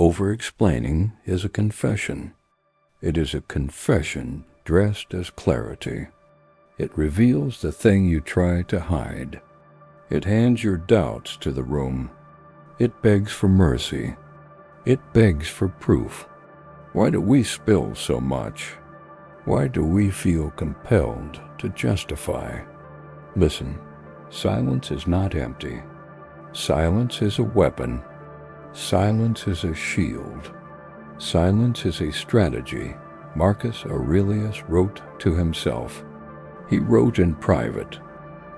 Over-explaining is a confession. It is a confession dressed as clarity. It reveals the thing you try to hide. It hands your doubts to the room. It begs for mercy. It begs for proof. Why do we spill so much? Why do we feel compelled to justify? Listen, silence is not empty. Silence is a weapon. Silence is a shield. Silence is a strategy. Marcus Aurelius wrote to himself. He wrote in private.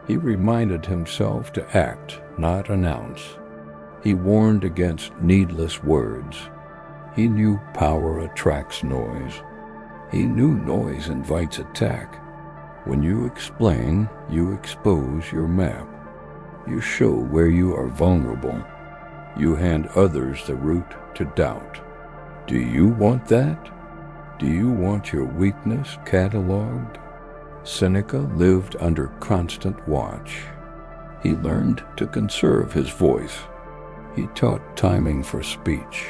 He reminded himself to act, not announce. He warned against needless words. He knew power attracts noise. He knew noise invites attack. When you explain, you expose your map. You show where you are vulnerable. You hand others the route to doubt. Do you want that? Do you want your weakness cataloged? Seneca lived under constant watch. He learned to conserve his voice. He taught timing for speech.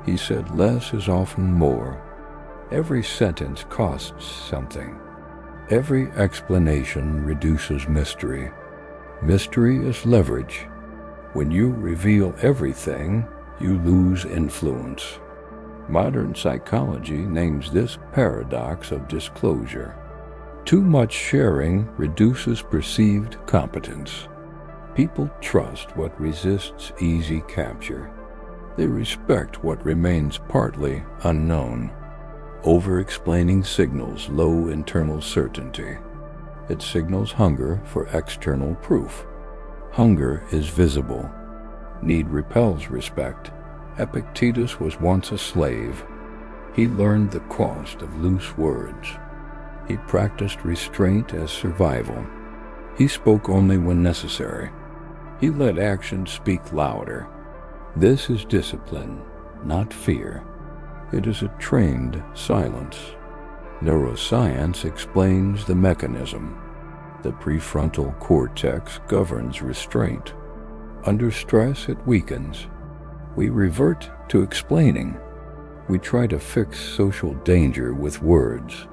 He said less is often more. Every sentence costs something. Every explanation reduces mystery. Mystery is leverage. When you reveal everything, you lose influence. Modern psychology names this paradox of disclosure. Too much sharing reduces perceived competence. People trust what resists easy capture. They respect what remains partly unknown. Over-explaining signals low internal certainty. It signals hunger for external proof. Hunger is visible. Need repels respect. Epictetus was once a slave. He learned the cost of loose words. He practiced restraint as survival. He spoke only when necessary. He let actions speak louder. This is discipline, not fear. It is a trained silence. Neuroscience explains the mechanism. The prefrontal cortex governs restraint. Under stress, it weakens. We revert to explaining. We try to fix social danger with words.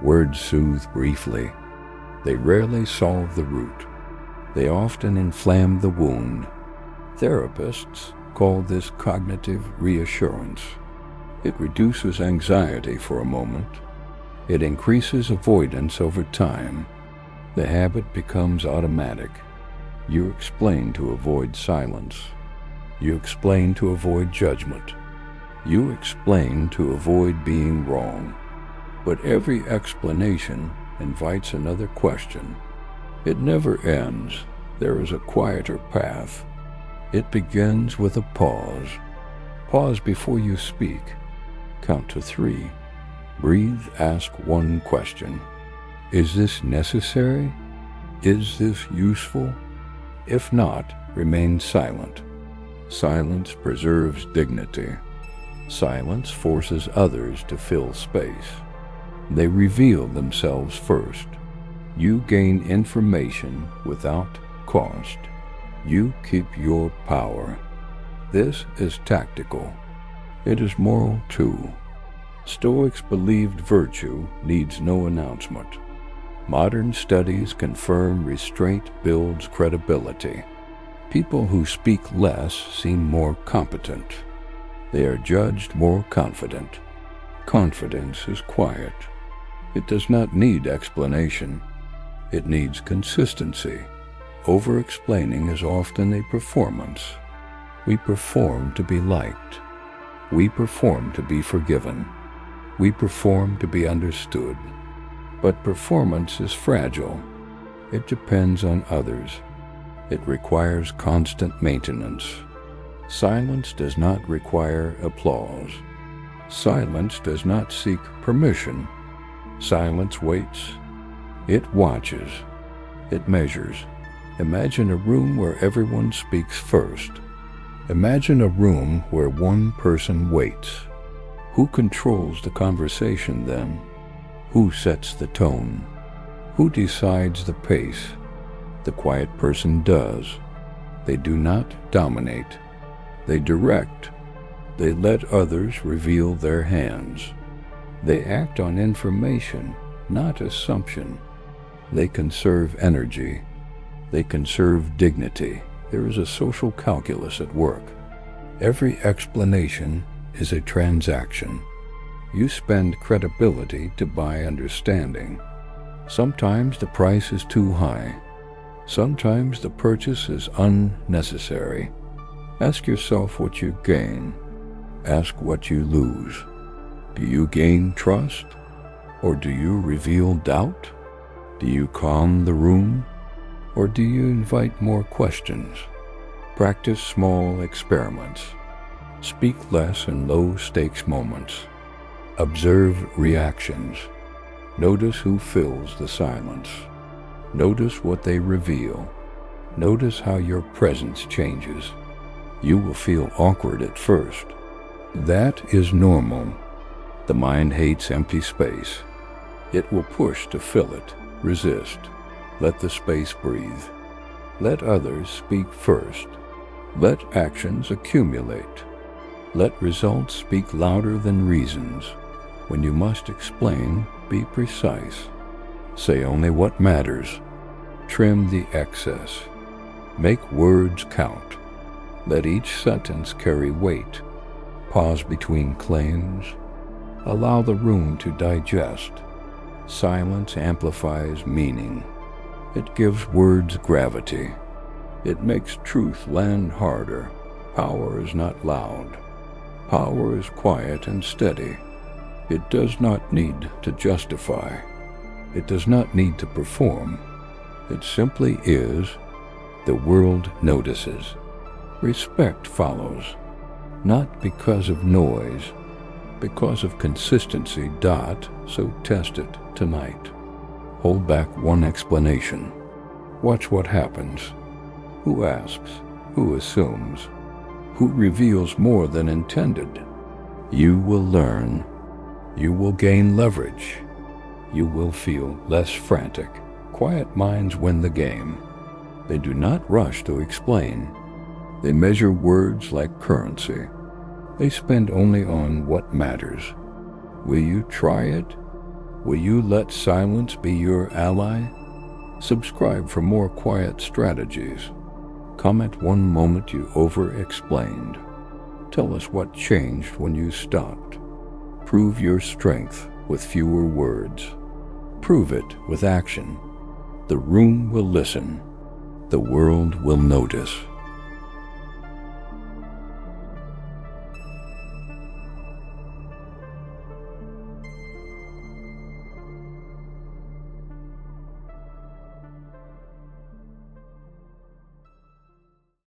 Words soothe briefly. They rarely solve the root. They often inflame the wound. Therapists call this cognitive reassurance. It reduces anxiety for a moment. It increases avoidance over time. The habit becomes automatic. You explain to avoid silence. You explain to avoid judgment. You explain to avoid being wrong. But every explanation invites another question. It never ends. There is a quieter path. It begins with a pause. Pause before you speak. Count to 3. Breathe, ask one question. Is this necessary? Is this useful? If not, remain silent. Silence preserves dignity. Silence forces others to fill space. They reveal themselves first. You gain information without cost. You keep your power. This is tactical. It is moral too. Stoics believed virtue needs no announcement. Modern studies confirm restraint builds credibility. People who speak less seem more competent. They are judged more confident. Confidence is quiet. It does not need explanation. It needs consistency. Over-explaining is often a performance. We perform to be liked. We perform to be forgiven. We perform to be understood. But performance is fragile. It depends on others. It requires constant maintenance. Silence does not require applause. Silence does not seek permission. Silence waits. It watches. It measures. Imagine a room where everyone speaks first. Imagine a room where one person waits. Who controls the conversation then? Who sets the tone? Who decides the pace? The quiet person does. They do not dominate. They direct. They let others reveal their hands. They act on information, not assumption. They conserve energy. They conserve dignity. There is a social calculus at work. Every explanation is a transaction. You spend credibility to buy understanding. Sometimes the price is too high. Sometimes the purchase is unnecessary. Ask yourself what you gain. Ask what you lose. Do you gain trust? Or do you reveal doubt? Do you calm the room? Or do you invite more questions? Practice small experiments. Speak less in low-stakes moments. Observe reactions. Notice who fills the silence. Notice what they reveal. Notice how your presence changes. You will feel awkward at first. That is normal. The mind hates empty space. It will push to fill it. Resist. Let the space breathe. Let others speak first. Let actions accumulate. Let results speak louder than reasons. When you must explain, be precise. Say only what matters. Trim the excess. Make words count. Let each sentence carry weight. Pause between claims. Allow the room to digest. Silence amplifies meaning. It gives words gravity. It makes truth land harder. Power is not loud. Power is quiet and steady. It does not need to justify. It does not need to perform. It simply is. The world notices. Respect follows. Not because of noise, because of consistency. So test it tonight. Hold back one explanation. Watch what happens. Who asks? Who assumes? Who reveals more than intended? You will learn. You will gain leverage. You will feel less frantic. Quiet minds win the game. They do not rush to explain. They measure words like currency. They spend only on what matters. Will you try it? Will you let silence be your ally? Subscribe for more quiet strategies. Comment one moment you over-explained. Tell us what changed when you stopped. Prove your strength with fewer words. Prove it with action. The room will listen. The world will notice.